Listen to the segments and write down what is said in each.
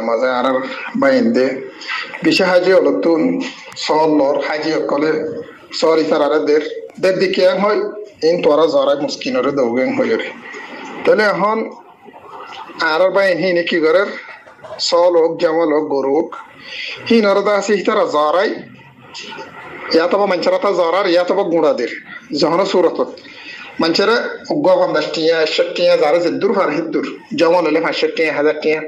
মাঝে আর বাইন্দে বিশে হাজি অলতুন সলর হাজি অকলে সরি তারাদের দের দিকে হয় ইন তোরা জরাই মুস্কিনরে দৌগেং হয়ে তাহলে এখন আর বাইন হিনে কি করে সল হোক জামল হোক গরু হোক হিনরদা আছে তারা জরাই ইয়াতবা মানুষেরা জরার ইয়াতবা গুঁড়াদের যখন সুরতত মানুষেরা 50 টিয়া 60 টিয়া যারা দূর ফার হিদুর যেমন হলে 500 টিয়া 1000 টিয়া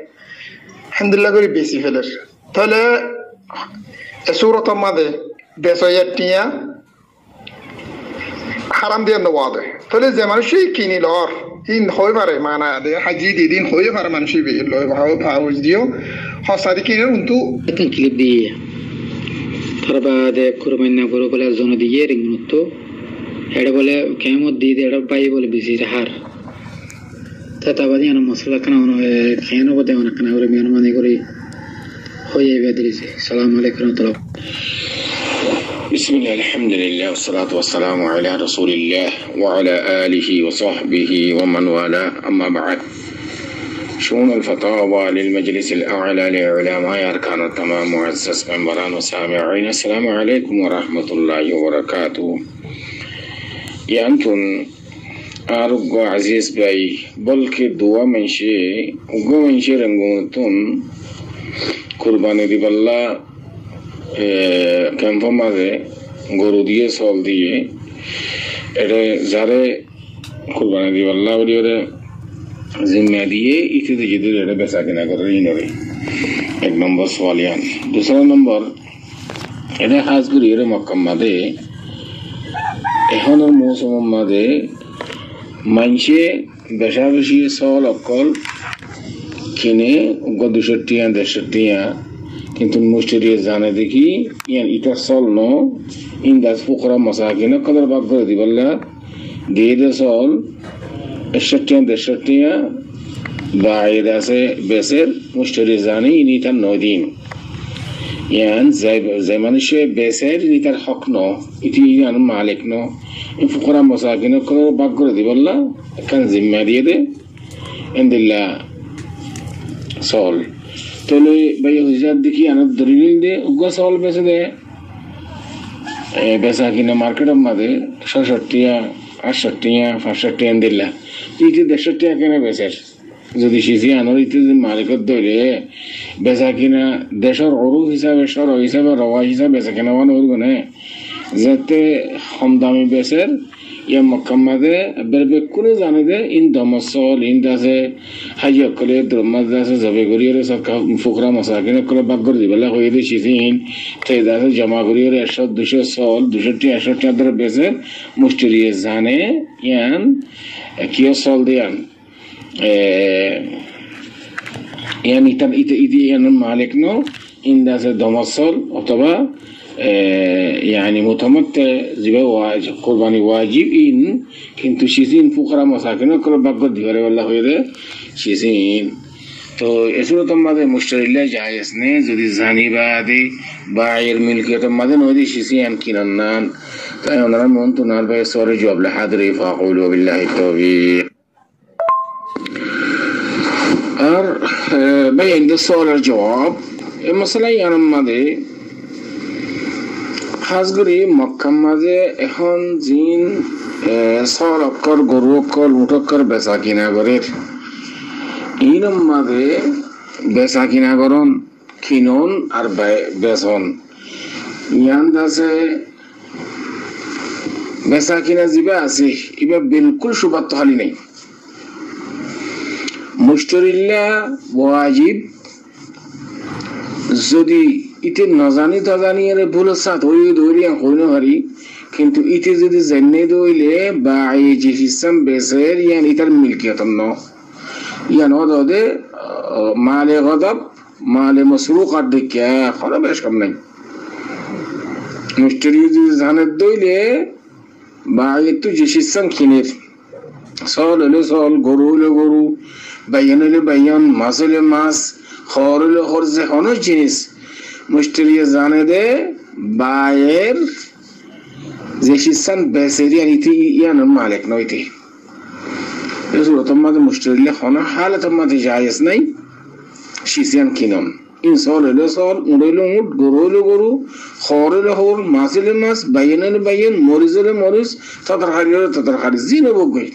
আলহামদুলিল্লাহ করে বেশি ফেলের তাহলে সুরতর মাঝে 20,000 টিয়া হারাম দিয়ে নেওয়া দেয় তাহলে যে মানুষই কিনি লর ইন হয়ে পারে মানা দে হাজি দিদিন হয়ে পারে মানুষই লয় ভাও ভাউজ দিও হসাদি কিনে কিন্তু এতে ক্লিপ দিয়ে তারবাদে কুরবানি গরু বলে জন দিয়ে রিংতো এটা বলে কেমন দিয়ে এটা পাই বলে বেশি হার তাবাদি আনা মশলা কানা খেয়ে নেবো দেওয়া কানা করে মেহরবানি করে হয়ে বেদিয়েছে সালাম আলাইকুম রহমতুল্লাহ بسم الله الحمد لله والصلاة والسلام على رسول الله وعلى آله وصحبه ومن والاه أما بعد شؤون الفتاوى للمجلس الأعلى لعلماء أركان التمام معزز منبران وسامعين السلام عليكم ورحمة الله وبركاته يانتون أرجو عزيز باي بلك دوا منشي وجو منشي رنگونتون قرباني دي بالله ক্যাম্প মাঝে গরু দিয়ে চল দিয়ে এটা যারে কুরবানি দিব আল্লাহ বলি ওরে জিম্মা দিয়ে ইত্যাদি যদি এটা বেচা কিনা করে ইনরে 1 নম্বর সোয়ালিয়ান 2 নম্বর এটা খাস করি এর মক্কা মাঝে এখনের মৌসুম মাঝে মানুষে বেশা বেশি চল অকল কিনে 200 টিয়া 150 টিয়া কিন্তু মুশতারি জানে দেখি ইয়ান ইটা চল ইন্দাজ ফুকরা মাসাকিন কদর ভাগ করে দিবল্লা দিয়ে দে চল 150 টিয়া বাইরে আছে বেসের মুশতারি জানে ইনি তার 9 দিন ইয়ান যে মানুষে বেসের ইনি তার হক ন ইতি ইয়ান মালিক ন এই ফুকরা মাসাকিন কদর ভাগ করে দিবল্লা কান জিম্মা দিয়ে দে ইনদিল্লাহ চল তাহলে ভাই হুজার দেখি আনার দলিল দে উগা চাউল বেচে দে বেচা কিনা মার্কেটের মাঝে 66 টিয়া 68 টিয়া 65 টিয়া দিলা ইতি 150 টিয়া কেনা বেচের যদি সিজি আনার ইতি মালিকের দইলে বেচা কিনা দেশের অরূপ হিসাবে সর হিসাবে রওয়া হিসাবে বেচা কিনা বানো হইব না যাতে কম দামি বেচের ইয়া মক্কা মাঝে বেরবে কোনে জানে দে ইন দমসল ইন দাসে হাজি অকলে দ্রমাজ দাসে যাবে গরিয়রে সরকার ফুকরা মাসাকিন করে ভাগ করে দিবেলা হয়ে দে সিজিন তে দাসে জমা গরিয়রে 100 200 সল 200 টি 100 টি ধরে বেচে মুশতারি জানে ইয়ান কিও সল দিয়ান ইয়ান ইতা ইয়ান মালিক নো ইন দাসে দমসল অথবা يعني متمتع زبا واجب قرباني واجب إن كنتو شيزين فقراء مساكين كل بقى ديوره والله هيدا شيزين تو اسمه تماده مشتري له جائز نه যদি জানি বাদে বাইর মিলকিয়ত মাদে নদী شيزين কিনান তাই ওনারা মন তো নার ভাই সরে জবাব লা হাদরি ফাকুলু বিল্লাহি তাওফীক আর ভাই ইনদা সরের জবাব এই মশলা ইয়ান মাদে খাস করে মক্কা মাঝে এখন জিন সল অক্কর গরু অক্কর উঠ অক্কর বেচা কিনা করে ইনম মাঝে বেচা কিনা করন কিনন আর বেচন ইয়ান দাসে বেচা কিনা যিবা আছে ইবা বিলকুল সুবাত হালি নাই মুশতারিল্লাহ ওয়াজিব যদি ইতে নজানি তাজানি এর ভুল সাথ হই দইরিয়া হইনো হারি কিন্তু ইতে যদি জান্নে দইলে বা এই যে হিসাম বেসের ইয়ান ইতার মিলকিয়ত ন ইয়ান ওদে মালে গদব মালে মাসরুক আর দেখে খরা বেশ কম নাই মুশতারি যদি জানে দইলে বা একটু যে হিসাম কিনের সল হলে সল গরু হলে গরু বাইয়ান হলে বাইয়ান মাছ হলে মাছ খর হলে খর যে কোনো জিনিস মুশতারি জানে দে বায়ের যে শিসান বেসেরি আনিতি ইয়ান মালিক নইতে এই সুরত মাঝে মুশতারি লে খনা হালত মাঝে জায়েজ নাই সিসিয়ান কিনন ইনসল হইলে সল উড় হইলে উঠ গরু হইলে গরু খর হইলে খর মাছ হইলে মাছ বাইয়েন হইলে বাইয়েন মরিচ হইলে মরিচ তরকারি হইলে তরকারি জি নেব গই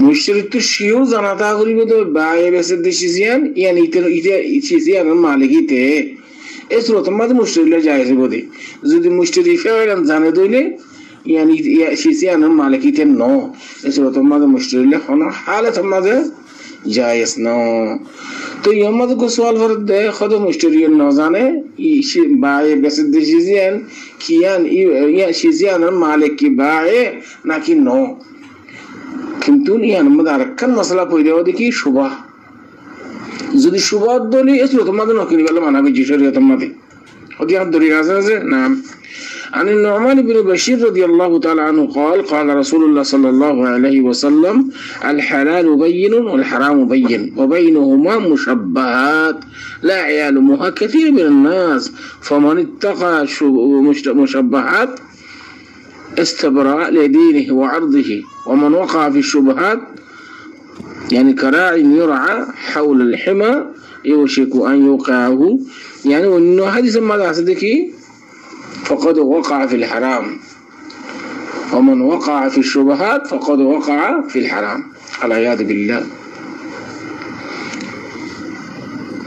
মুশরিক তো শিও জানাতা করিব তো বায়ে বেসে দিছিয়ান ইয়ান ইতে সিসিয়ান মালিক ইতে এসরো তোমাদের মুশরিকলে যাইছে বদি যদি মুশরিক ফেরান জানে দইলে ইয়ান সিসিয়ান মালিক ইতে ন এসরো তোমাদের মুশরিকলে হন হালে তোমাদের जायज न तो यमद को सवाल फरद दे खुद मुश्तरियन न जाने बाए बेसे डिसीजन कियान या शिजियान मालिक की बाए ना कि नो किंतु यान मदारकन मसला पइले ओदि की शुभा যদি শুভা দলি এসলো তোমাদের নকিনি বলে মানাবে জি শরীয়ত মতে ওদি আর দরি আছে না عن النعمان بن بشير رضي الله تعالى عنه قال قال رسول الله صلى الله عليه وسلم الحلال بين والحرام بين وبينهما مشبهات لا يعلمها كثير من الناس فمن اتقى مشبهات استبرأ لدينه وعرضه ومن وقع في الشبهات يعني كراع يرعى حول الحمى يوشك أن يوقعه يعني وإنه حديث ماذا صدقي فقد وقع في الحرام ومن وقع في الشبهات فقد وقع في الحرام العياذ بالله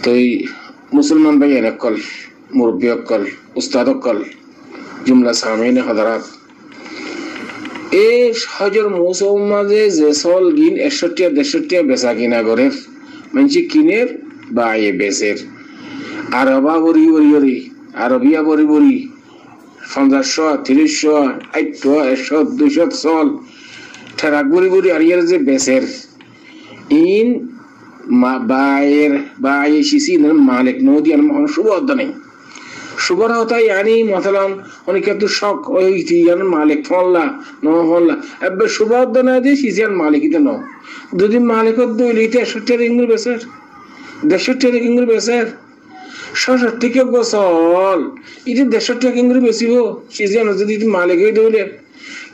توي مسلمان بيان الكل مربي الكل أستاذ الكل جملة سامعين حضرات إيش حجر موسى وماذا زسول جين أشتيا دشتيا بساكينا غرير منشي كينير باعي بسير عربا بري بري عربيا بري بري 50 30 80 200 সল ঠেরাগুড়ি গুড়ি আরিয়ার যে বেসের ইন বায়ে শিসিনের মালিক নদী আর মহান সুবদ্ধ নেই সুবর হতা यानी مثلا অনেকে তো শক ওই ইয়ান মালিক ফল্লা ন ফল্লা এবে সুবদ্ধ না দি শিসিয়ান মালিকিতে ন যদি মালিকত দইলিতে 70 ইংরেজি বেসের 150 ইংরেজি বেসের 60 কে গোসল ইতি 150 ইংরেজি বেশি হো শিসিয়ান যদি মালিক হই দইলে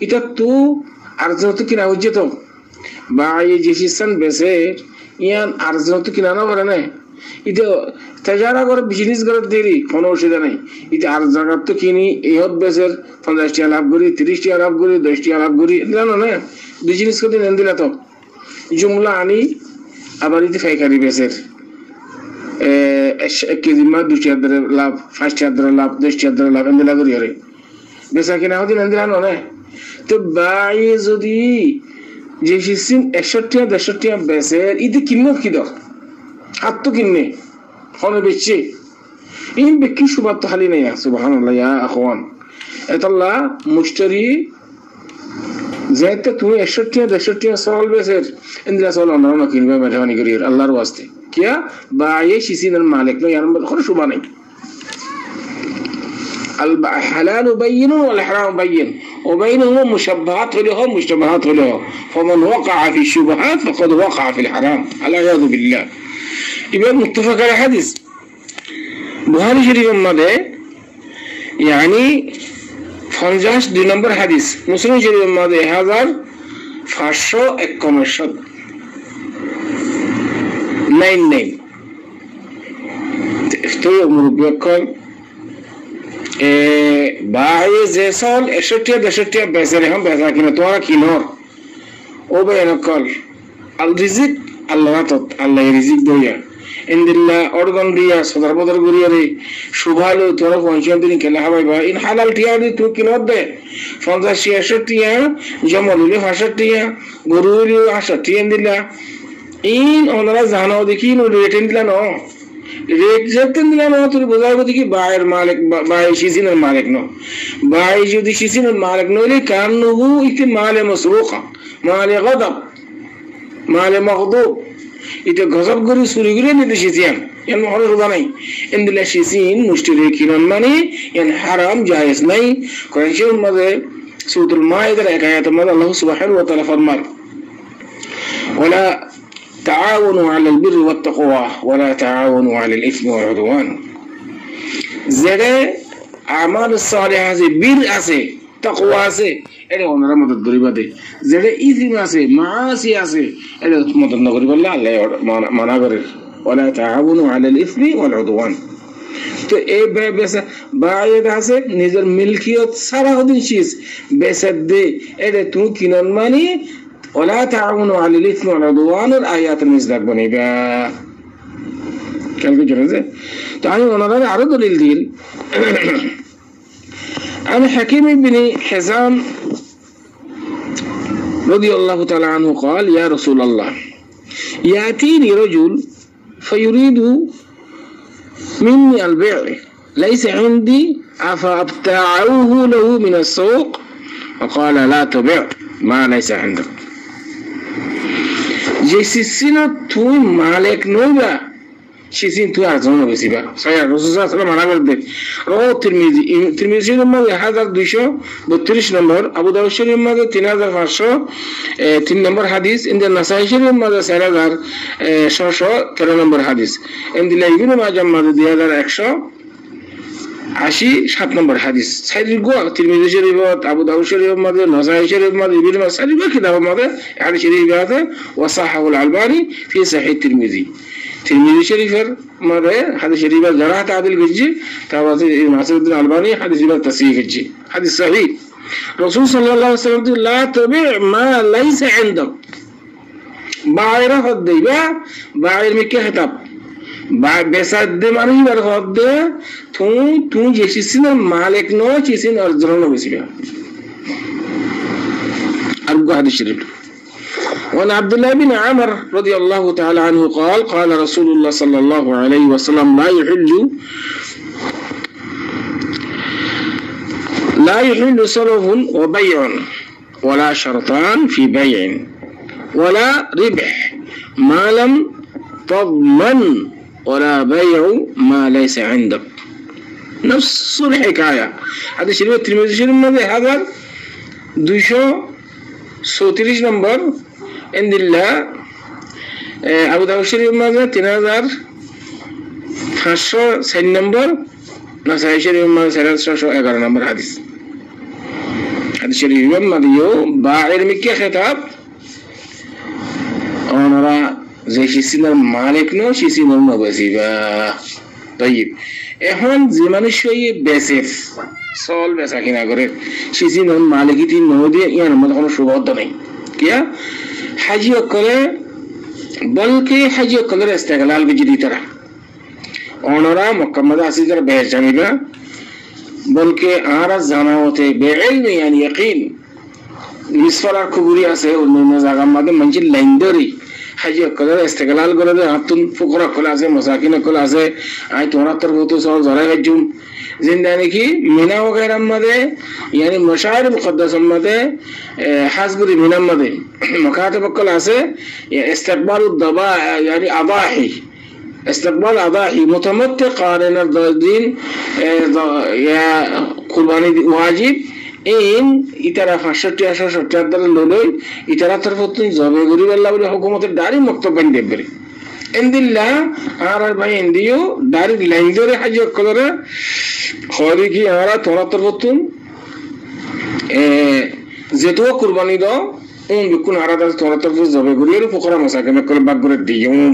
এটা তো আরজত কিনা হচ্ছে তো বায়ে জিসিসান বেসে ইয়ান আরজত কিনা না পারে না এটা তাজারা করে বিজনেস করে দেরি কোনো অসুবিধা নাই এটা আর জায়গা তো কিনি এহত বেসের 50 টাকা লাভ করি 30 টাকা লাভ করি 10 টাকা লাভ করি জানো না বিজনেস করতে নেন দিলা তো জুমলা আনি আবার ইতি ফাইকারি বেসের 1 কেজি মা 2 টাকা লাভ 5 টাকা লাভ 10 টাকা লাভ এন্দিলা করি আরে বেসা কিনা হদি নেন দিলা না তো বাই যদি যে সিস্টেম 61 টাকা 150 টাকা বেসের ইতি কিন্নত কি দর হাত তো কিনে হনে বেচে ইন বেকি সুবাত তো খালি নাই সুবহানাল্লাহ ইয়া আখওয়ান এতাল্লাহ মুশতারি যেতে তুমি 61 150 সওয়াল বেসের ইন্দিরা সওয়াল না কিনবে মেহরবানি করি আল্লাহর ওয়াস্তে কিয়া বায়ে শিসিনের মালিক নয় আর কোনো সুবা নাই الحلال بين والحرام بين وبينهما مشبهات له فمن وقع في الشبهات فقد وقع في الحرام العياذ بالله يبقى متفق على حديث बुखारी शरीफ में यानी 52 नंबर حديث मुस्लिम शरीफ में 1551 99 तो मुरब्बिय कल बाये जैसल 61 बेचरे हम बेचा किना तो किनोर ओ बयान कल अल रिजिक अल्लाह तो अल्लाह रिजिक दोया इंदिल्ला ऑर्गन दिया सदर बदर गुरियारे शुभालो तोरा पहुंचन दिन केला हवाई बा इन हालाल टिया दी तू किनोर दे 50 60 टिया जमलुले 60 टिया गुरुले 60 टिया इंदिल्ला इन ओनरा जानो देखी नो रेट इंदिल्ला नो रेट जतन दिला नो तो बुझाबो देखी बायर मालिक बाय शिसिनर मालिक नो बाय যদি শিসিনের মালিক নইলে কান্নহু ইতি মালে মাসরুকা মালে গদব মালে মগদুব এটা গজব করে চুরি করে নিতে শিসিয়ান এর মহল রোজা নাই ইন্দিলা শিসিন মুশতারি কিনন মানে এর হারাম জায়েজ নাই কোরআনের মধ্যে সূরাতুল মাইদার এক আয়াতের মধ্যে আল্লাহ সুবহানাহু ওয়া তাআলা ফরমান ওয়ালা تعاونوا على البر والتقوى ولا تعاونوا على الإثم والعدوان زده أعمال الصالحة আছে বীর আছে তাকওয়া আছে এটা ওনারা মদদ করিবা দে যেটা ইসিম আছে মাসি আছে এটা মদদ না করিবা আল্লাহ মানা করে ওয়ালা তাআওয়ানু আলাল ইসমি ওয়াল উদওয়ান। তো এই বাইয়ের আছে নিজের মিলকিয়ত সারা হদিন শীষ বেসাদ দে এটা তুমি কিনন মানি ওয়ালা তাআওয়ানু আলাল ইসমি ওয়াল উদওয়ানের আয়াতের মিসদাক বানাইবা। খেয়াল করছে? তো আমি ওনারা আরো দলিল দিন। আমি হাকিম ইবনে হিজাম রাদিয়াল্লাহু তাআলা আনহু قال يا رسول الله يأتيني رجل فيريد مني البيع ليس عندي أفأبتاعه له من السوق فقال لا تبيع ما ليس عندك جيسيسينا توي مالك نوبا شيسين توي أرزانا بسيبا صحيح رسول الله صلى الله عليه وسلم رواه الترمذي شريف ما 1232 نمبر أبو داود شريف ما 3503 نمبر حديث عند النسائي شريف ما 4713 نمبر حديث عند ابن ماجه ما 2187 نمبر حديث صحيح গো তিরমিজি শরীফ আবু দাউদ শরীফ মধ্যে নাসাই শরীফ মধ্যে ইবনে মাসআদ কিতাব মধ্যে হাদিস শরীফ আছে ওয়াসাহাহু আল-আলবানী ফি সহিহ তিরমিজি। তিরমিজি শরীফের মধ্যে হাদিস শরীফের যারা তাআদিল করেছে তাওয়াজি মাসউদ আল-আলবানী হাদিস শরীফ তাসহিহ করেছে হাদিস সহিহ। রাসূল সাল্লাল্লাহু আলাইহি ওয়াসাল্লাম লা তাবি মা লাইসা ইনদাক বাইরা হদ দিবা বাইর মে কি খেতাব বেসাদ দে মানে বার হদ দে তুই যেসিন মালিক নো চিসিন অর্জন নো বেসিবা। আর হাদিস শরীফ وعن عبد الله بن عمر رضي الله تعالى عنه قال قال رسول الله صلى الله عليه وسلم لا يحل صرف وبيع ولا شرطان في بيع ولا ربح ما لم تضمن ولا بيع ما ليس عندك نفس الحكاية. هذا شريف الترمذي شريف هذا 234 نمبر عند الله أبو داود شريف ماذا 3506 نمبر نسائي شريف ماذا 3611 نمبر حديث. هذا شريف ماذا يو باعر مكة خطاب ونرى زي شيسينر مالك نو شيسينر نبسيبا. طيب এখন যে মানুষই বেসেফ সল বেচা কিনা করে সিজন মালিকিতি নদী ইয়ার মধ্যে কোনো সুবদ্ধ নেই কিয়া হাজি অকলে বলকে হাজি অকলের ইস্তেগলাল বিজলি তারা ওনারা মক্কা মধ্যে আসি যারা বেশ জানিবা বলকে আর জানা হতে বেইলমি ইয়ানি ইয়াকিন মিসফালার কুবুরি আছে অন্য জায়গা মধ্যে মঞ্জিল লাইন্ডরি হাজি অকলের ইস্তেগলাল করে হাতুন ফুকরা কল আছে মাসাকিন কল আছে আই তোরা তোর মতো সব জরা গজুম जिंदा की मीना वगैरह मदे यानी मशाइर मुक़द्दस मदे हाज़बुरी मीना मदे मकातब कल आसे इस्तक़बाल दबा यानी अदाही इस्तक़बाल अदाही मुतमत्ते क़ारिन दिन या कुर्बानी वाजिब इन इतरा फाशट्टी आशट्टी अदर लोलोई इतरा तरफतुन जबे गुरी अल्लाह बोले हुकूमत डारी मक्तब बन देबरे इंदिल्ला आर भाई इंदियो डारी लैंजरे हज कलरे खरी की आरा थोड़ा तरफतुन जेतो कुर्बानी दो उन बिकुन आरा दास थोड़ा तरफ जबे गुरी रे फकरा मसाके में कल बाग गुरे दियुम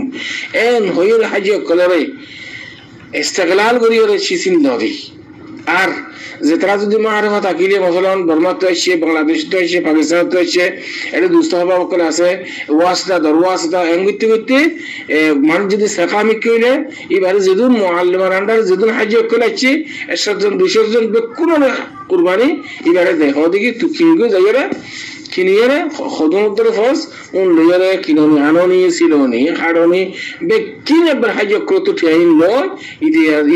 एन होयर हज कलरे इस्तिगलाल गुरी रे शिसिन ददी আর যেটা যদি মারফত আকিলে মসলান বর্মা তো আছে বাংলাদেশ তো আছে পাকিস্তান তো আছে এটা দুস্থ হবা বকল আছে ওয়াসদা দরওয়াসদা এঙ্গুতি গুতি মান যদি সাকামি কইলে এবারে যেদুন মুআল্লিমার আন্ডার যেদুন হাজ কইল আছে 100 জন 200 জন বেকুন কুরবানি এবারে দেখো দেখি তু কিনগো যাইরা কিনিয়ারে খদমতর ফস উন লয়ারে কিননি আননি সিলনি হাড়নি বেকিনে বার হাজ করতে ঠাইন লয়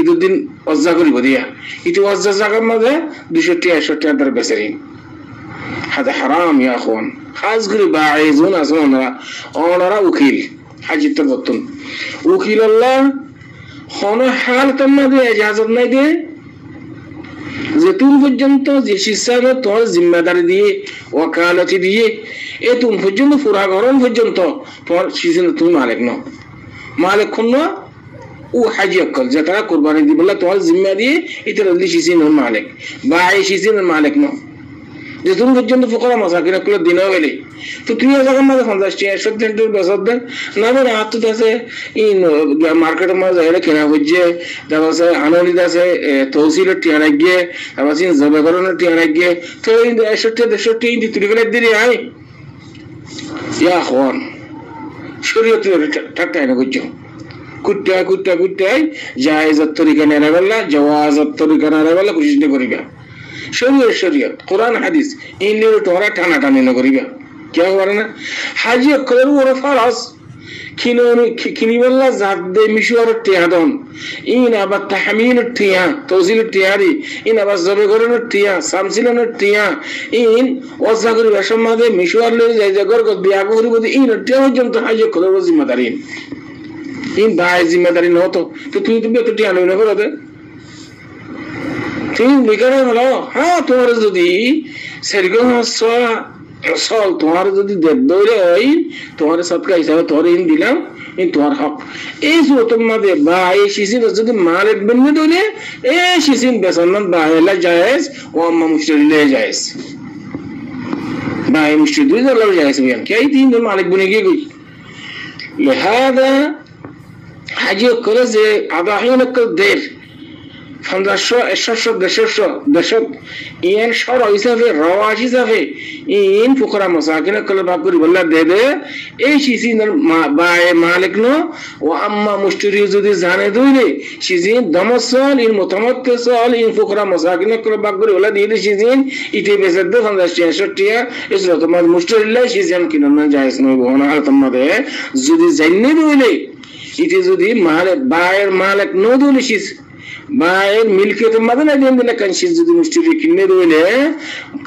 ইদুদ্দিন ওয়াজ্জা করিব দিয়া ইতি ওয়াজ্জা জায়গার মধ্যে 260 টাকা দর বেসরিন هذا حرام يا اخوان خاص করে বাঈজুন আসুনরা ওনারা উকিল হাজ তরতন উকিল আল্লাহ কোন হালত মধ্যে ইজাজত নাই দে যেতুন পর্যন্ত যে শিষ্যরা তোর জিম্মাদারি দিয়ে ওয়াকালতি দিয়ে এ তুমি পর্যন্ত পুরা গরম পর্যন্ত তোর শিশু তুমি মালিক ন মালিক কোন ও হাজি অকল যেটা কুরবানি দিবলা তোর জিম্মা দিয়ে এটা রলি শিশু ন মালিক বাই শিশু ন মালিক ন যে তুমি পর্যন্ত ফকরা মাসাকিন গুলো দিনও গেলে তো তুই যখন মাঝে 50 টাকা 70 টাকা বেচত দেন না মানে হাত আছে এই মার্কেটের মাঝে এটা কেনা হচ্ছে তারপর আনলিদ আছে তহসিলের টিয়ানা গিয়ে তারপর জবেকরণের টিয়ানা গিয়ে তো এই 61 টাকা তুই গেলে দিলে আয় ইয়া হন শরীয়তের ঠাট্টা এনে করছো কুট্টায় জায়েজত তরিকা নেরা বেলা জাওয়াজত তরিকা নেরা বেলা কোশিশ নে করিবা শরীয়ত কোরআন হাদিস এই নিয়ে তোরা টানাটানি না করিবা কে করে না হাজি করার ওরা ফরজ কিনি বেলা জাত দে মিশওয়ার টিয়াদন ইন আবার তাহমিল টিয়া তৌসিল টিয়ারি ইন আবার জবে করেন টিয়া সামসিলন টিয়া ইন ওজা করি সমাজে মিশওয়ার লই যায় জগর কো বিয়া করিব ইন টিয়া পর্যন্ত হাজি করার জিম্মাদারি ইন দায় জিম্মাদারি নতো তো তুমি তো টিয়া লই না করতে তুমি বিকারে হলো হ্যাঁ তোমার যদি সেরকম সল তোমার যদি দৌড়ে হয় তোমার সৎকা হিসাবে তোর ইন দিলাম ইন তোমার হক এই সুরতম মাদে বা এই শিশির যদি মালিক বন্যে দৌড়ে এই শিশির বেসন্নত বা এলা জায়েজ ও আম্মা মুশরিলে জায়েজ বা এই মুশরিদ দুই দলার জায়েজ বিয়ান কে এই তিন মালিক বনে গিয়ে গই লিহাদা হাজি করে যে আদাহিন দের 1500 ইন সর হিসাবে রওয়াজ হিসাবে ইন ফুকরা মাসাকিন কল বাকুরি বল্লা দেবে এই শিসিনের মালিক নো ও আম্মা মুশতরি যদি জানে দইলে শিজিন দমসল ইন মুতামাত্তিসল ইন ফুকরা মাসাকিন কল বাকুরি বল্লা দিয়ে শিজিন ইতে বেসদ 50 টাকা ইসরা তোমার মুশতরিল্লাহ শিজিন কিনন জায়েজ নয় বহনা হাল তোমাদে যদি জান্নে দইলে ইতে যদি বায়ের মালিক নো দইলে শিজ বায়ের মিলকিয়ত মাঝে না দিন দিলে কান শিজ যদি মুশতরি কিনে দইলে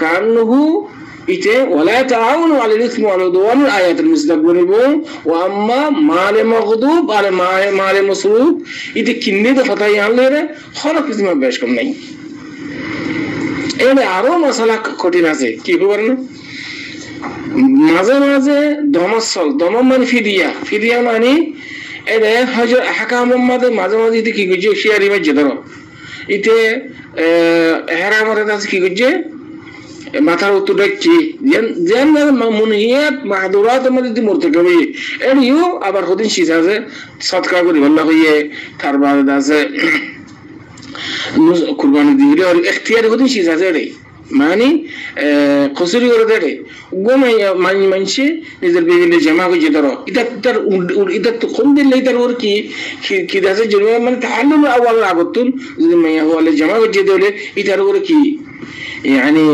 কানহু ইতে ওয়ালা তাআউনু আলাল ইসমি ওয়াল উদওয়ান আয়াতুল মুস্তাকবিরিবু ওয়া আম্মা মাল মাগদুব আর মাল মাসরুফ ইতে কিনে দে ফতাই আনলে রে হর কিছু মা বেশ কম নাই এনে আরো মশলা কঠিন আছে কি খবর না মাঝে মাঝে দম মানে ফিদিয়া মানে এরে হযর আহকামের মাঝে মাঝে ইতে কি কইছে শিয়ারি মাঝে ধরো ইতে ইহরামের কাছে কি কইছে মাথার উত্তরটা কি যেন মুনহিয়াত মাহদুরাত মধ্যে মুরতাকাবি এরিও আবার হদিন শিজাজে সদকা করি আল্লাহ হইয়ে তার বাদ আছে কুরবানি দিলে আর ইখতিয়ার হদিন শিজাজে রে মানে কসুরি করে দেয় গোমাই মানছে নিজের বিভিন্ন জামা করে ধরো এটা তো কোন দিন তার ওর কি দাসে জন্য মানে তাহলে আওয়াল আগতুন যদি মাইয়া হলে জামা করে দিলে এটার ওর কি يعني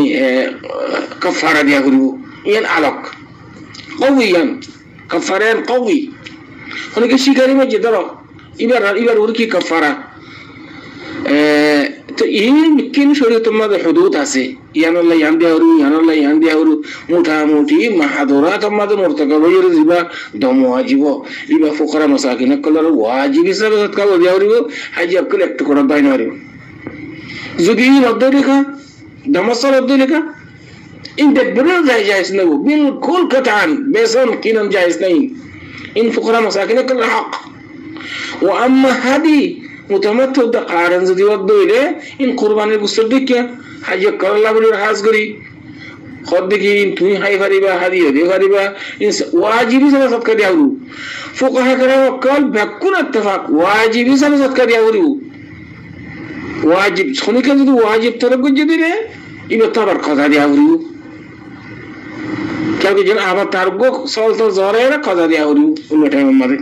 كفارة دي أقوله ين علق قويا كفارين قوي هناك شيء كريم جدا إبر وركي كفارة تو این ممکن شریعت ما ده حدود هستی یعنی الله یاندی آورو موتی محاضرات ما ده مرتکب یه زیبا دم واجبه زیبا فقرا مساکین کلر واجبی سر زد کار دیاری و حجی اکل اکت کرد بایناری زودی نداری که دمسال نداری که این دبرن جایز نبود بالکل کتان بیشتر کینم جایز نہیں این فقرا مساکین کلر حق و اما هدی متمتع دقارن زدی ود دویله این قربانی بسردی که حج کرلا بری راز کری خود دیگه این توی های فریبا هدیه دی فریبا این واجبی سر صد کردی آورو فقها کرام کال بکن اتفاق واجبی سر صد کردی آورو واجب خونی که زدی واجب طرف کجا دیره این تبر قضا دی آورو کیا که جن آب ترگو سال تو زاره را قضا دی آورو اون متهم ماده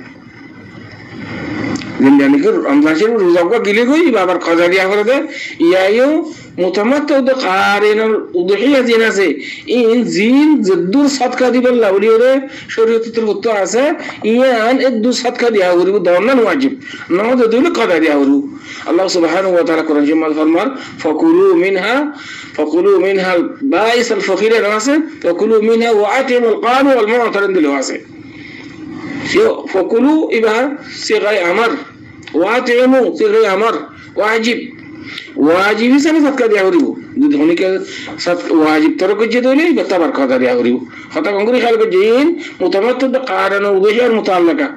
زندگی کر امضاءشون روزاوکا گلی کوئی بابر قضایی آورده یایو متمتع د قارن الضحیه زینا سے این زین زدور صدقه دی بل اولیوره شریعت تربطو আছে ইয়ান একদু صدقه دی آوری دونن واجب نو دول قضا دی آورو الله سبحانه وتعالى قرآن جمال فرمان فكلوا منها البائس الفقير ناسه فكلوا منها وأطعموا القاني والمعتر دلواسه فكلوا إبها صيغة أمر وأطعموا صيغة أمر واجب سنة صدقة دي أوريو دهوني كه واجب ترك جدولي بتبر قدر دي أوريو خطأ كونغري خالق جين متمتع بقارن وضجر متعلقة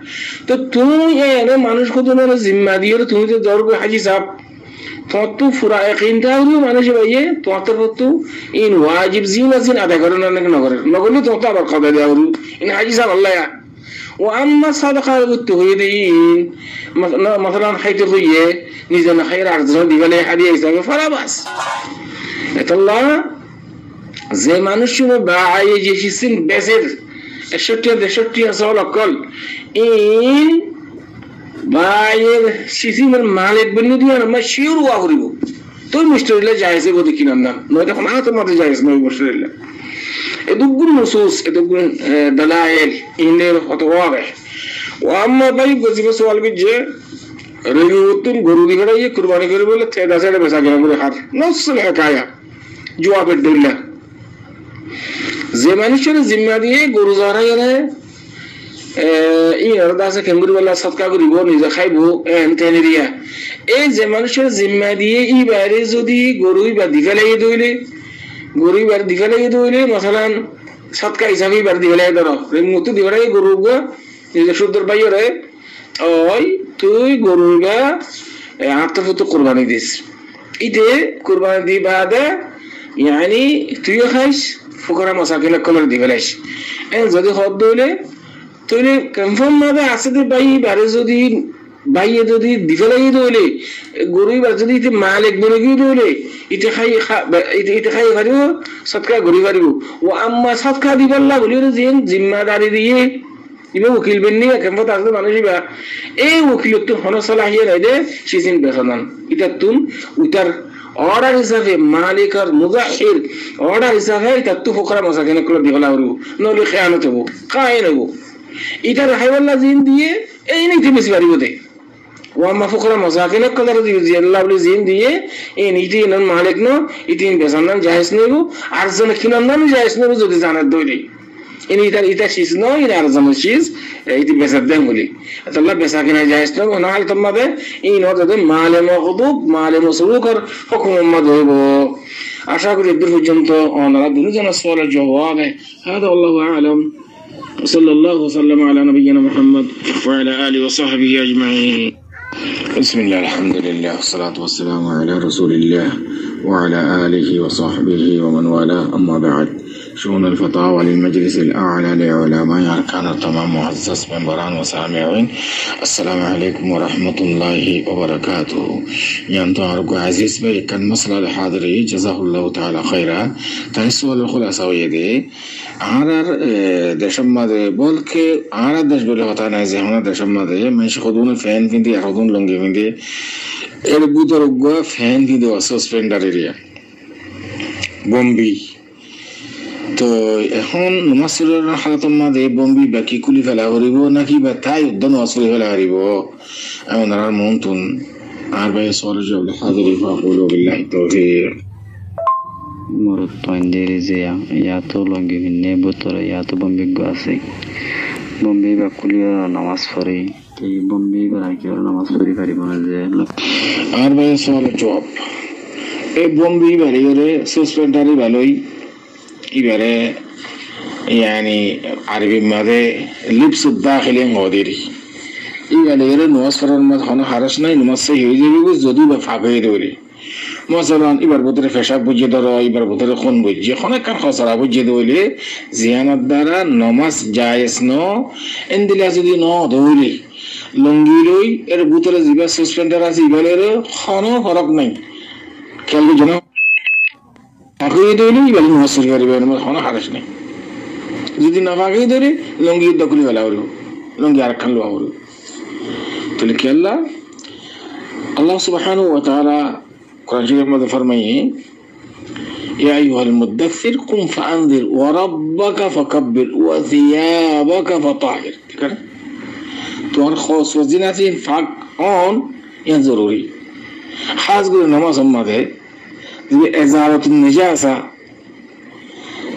تو يعني مانوش كده نو ذمة دي اور تو دور کو حجي صاحب তো পুরা একইটা মানুষ ভাইয়ে তো ইন ওয়াজিব জিন আছেন আদায় করেন নাকি নগরে তো আবার খাওয়া দেওয়া ইন হাজি সাহেব আল্লাহ ও আম্মা সাদাকা করতে হয়ে দেই মাসালান খাইতে হইয়ে নিজে না খাই আর জন দিবেলে হাদিয়া হিসাবে ফারাবাস এতাল্লাহ যে মানুষ বাই যে সিস্টেম বেসের 61-63 সাল অকল ইন বাইয়ের সিস্টেমের মালিক বলি দিয়ে আমরা শিওর ওয়া করিব তোর মিস্টারিলে যাইছে বলি কিনাম না নয় তখন আতো মতে যাইছে নয় মিস্টারিলে এদুগুন নসুস এদুগুন দালাইল ইনের কত ওয়াবে ও আম্মা ভাই গজিবে সওয়াল বিজে রেগুতুন গরু দিগড়াইয়ে কুরবানি করে বলে তেদা ছেড়ে বেচা গেল করে হার নসল হাকায়া জওয়াবের দইলা যে মানুষের জিম্মা দিয়ে গরু জরাই রে আর দাসে কেমগুরি বলা সদকা করিব নিজে খাইব এনে দিয়া এই যে মানুষের জিম্মা দিয়ে ই বাইরে যদি গরুই বা দিকে লাগিয়ে দইলে গরুই বার দিকে লাগিয়ে দইলে মশালান সদকা হিসাবে বার দিকে লাগিয়ে ধরো মতো দিকে লাগিয়ে গরু গা নিজে সুন্দর পাইও রে ওই তুই গরু গা আত্মফুত কোরবানি দিস ইতে কোরবানি দি বাদে ইয়ানি তুইও খাইস ফুকরা মশাকিল কলর দিকে লাইস যদি হদ দইলে তইলে কনফার্ম ভাবে আছে যে ভাই বারে যদি ভাইয়ে যদি দিকে লাগিয়ে দইলে গরুই বার যদি ইতে মালিক বলে গিয়ে দইলে ইতে খাই পারিব সৎকা গরু পারিব ও আম্মা সৎকা দিবাল্লা বলি যে জিম্মাদারি দিয়ে ইবে উকিল বেননি কেমন আসলে মানুষ ইবা এই উকিলত তো হনসলা হিয়ে রাইদে সিজিন বেসানান এটা তুন উতার অর্ডার হিসাবে মালিক আর মুজাহির অর্ডার হিসাবে এটা তো ফকরা মাসাকিন করে দিবলা হরু নলি খেয়ানত হবো খায় নেব এটার হাইওয়াল্লা জিন দিয়ে এই নিতে বেশি পারিব দে ও আম্মা ফকরা মাসাকিন কলার দিয়ে আল্লাহ বলে জিন দিয়ে এই নিতে নন মালিক ন ইতিন বেসানান জায়েজ নেব আর জন কিনান নাম জায়েজ নেব যদি জানার দইলে ইনি এটা শিস ন ইনি আর জানো শিস ইতি বেসার দেন বলি আল্লাহ বেসা কিনা জায়েজ নেব না হলে তোমাদের এই নদে মালে মখদুব মালে মসরুকর হুকুম উম্মত হইব আশা করি দূর পর্যন্ত ওনারা দুজন সওয়ালের জবাব هذا والله اعلم وصلى الله وسلم على نبينا محمد وعلى اله وصحبه اجمعين بسم الله الحمد لله والصلاة والسلام على رسول الله وعلى آله وصحبه ومن والاه أما بعد شؤون الفتاوى للمجلس الأعلى لعلماء أركان التمام معزز منبران وسامعين السلام عليكم ورحمة الله وبركاته ينتو أرجو عزيز بي كان مصر الحاضري جزاه الله تعالى خيرا تنسوا الخلاصة ويدي আরার দেশের মাঝে বলকে আরার দেশ বলে কথা নাই যে আমার দেশের মাঝে মানুষ কদুন ফ্যান কিনতে কদুন লঙ্গি কিনতে এর ভিতর ফ্যান কিনতে সাসপেন্ডার এরিয়া বম্বি তো এখন নমাজের হালাতের মাঝে বম্বি বাকি কুলি ফেলা করিব নাকি বা তাই উদ্যান আসলে ফেলা করিব এমন আর মন তুন আর ভাই সরে যাবে হাজিরি ফাকুল বিল্লাহি তাওফীক মরত তন্দের যে ইয়াতো লঙ্গি ভিন্নে বোতরে ইয়াতো বম্বি আছে বম্বি বা কুলিয়া নামাজ পড়ে এই বম্বি বা রাইকের নামাজ পড়ি পারিব না যে আর ভাই সরে জব এই বম্বি বাড়ি করে সাসপেন্ডারি ভালোই এবারে ইয়ানি আরবি মাঝে লিপস দাখিলে গদিরি এবারে এর নামাজ পড়ার মত হন হারাস নাই নামাজ সেই হয়ে যাবে যদি বা ফাঁক হয়ে দেবে মশালান এবার ভিতরে ফেসাব বুঝিয়ে ধরো এবার ভিতরে খুন বুঝিয়ে অনেকক্ষণ খসড়া বুঝিয়ে দিলে জিয়ানার দ্বারা নমাজ জায়েজ ন এন্দিলা যদি ন ধরলে লঙ্গি লই এর ভিতরে যিবা সাসপেন্ডার আছে ইবালের কোনো ফরক নাই খেয়াল বুঝো ফাঁকিয়ে দিলে ইবালে নমাজ শুরু করিবে কোনো হারাস নেই যদি না ফাঁকিয়ে ধরে লঙ্গি দখলি ফেলা হলো লঙ্গি আর খান লোয়া হলো তাহলে কি আল্লাহ সুবহানাহু ওয়া তাআলা قرآن شريف ماذا فرمائے يا أيها المدثر قم فأنذر وربك فكبر وثيابك فطهر تو ان خاص وزناتي فاق اون این ضروری خاص করে নামাজ সম্মাদে যে ইজারাত النجاسة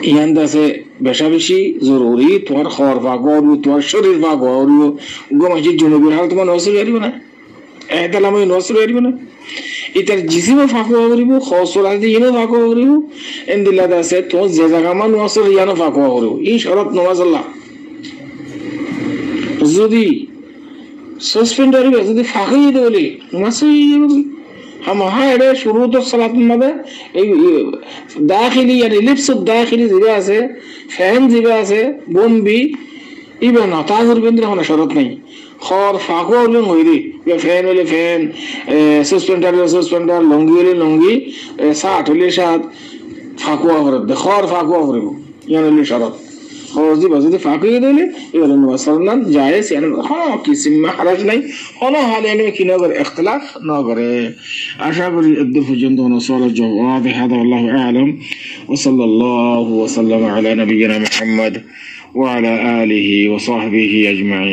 ইয়ান্দাসে বেশাবেশি জরুরি তোমার খাওয়ার পাক আর তোমার শরীর পাক আর গমাজি জনবির হাল তোমার নসল করিব না এদালামে নসল করিব না ইতার জিসিমে ফাঁকো করিব খসর আছে ইনো ফাঁকো করিব এন্দিলা দাসে তো যে জায়গা মান নসর ইয়ানো ফাঁকো করিব এই শরত নামাজ আল্লাহ যদি সাসপেন্ডারি যদি ফাঁকিয়ে দেলে নামাজ হয়ে যাবে हम हायरे शुरू तो सलात में दाखिली यानी लिप्स दाखिली जिबे আছে ফ্যান জিবে আছে বম্বি ইবে না তাজুর বিন্দ্র হলো শরত নাই খর ফাকো লং হইরি ফ্যান হলে ফ্যান সাসপেন্ডার লঙ্গি হলে লঙ্গি শার্ট হলে শার্ট ফাকো হরে খর ফাকো হরে ইয়ানি হলে শরত খরজি বাজে ফাকো দিলে এগুলো নওয়াসরনান জায়েজ ইয়ানি হ্যাঁ কিসিম মাহরাজ নাই হলো হালে এনে কি না করে ইখতিলাফ না করে আশা করি এদ পর্যন্ত নসল জওয়াব هذا والله اعلم وصلى الله وسلم على نبينا محمد وعلى آله وصحبه أجمعين.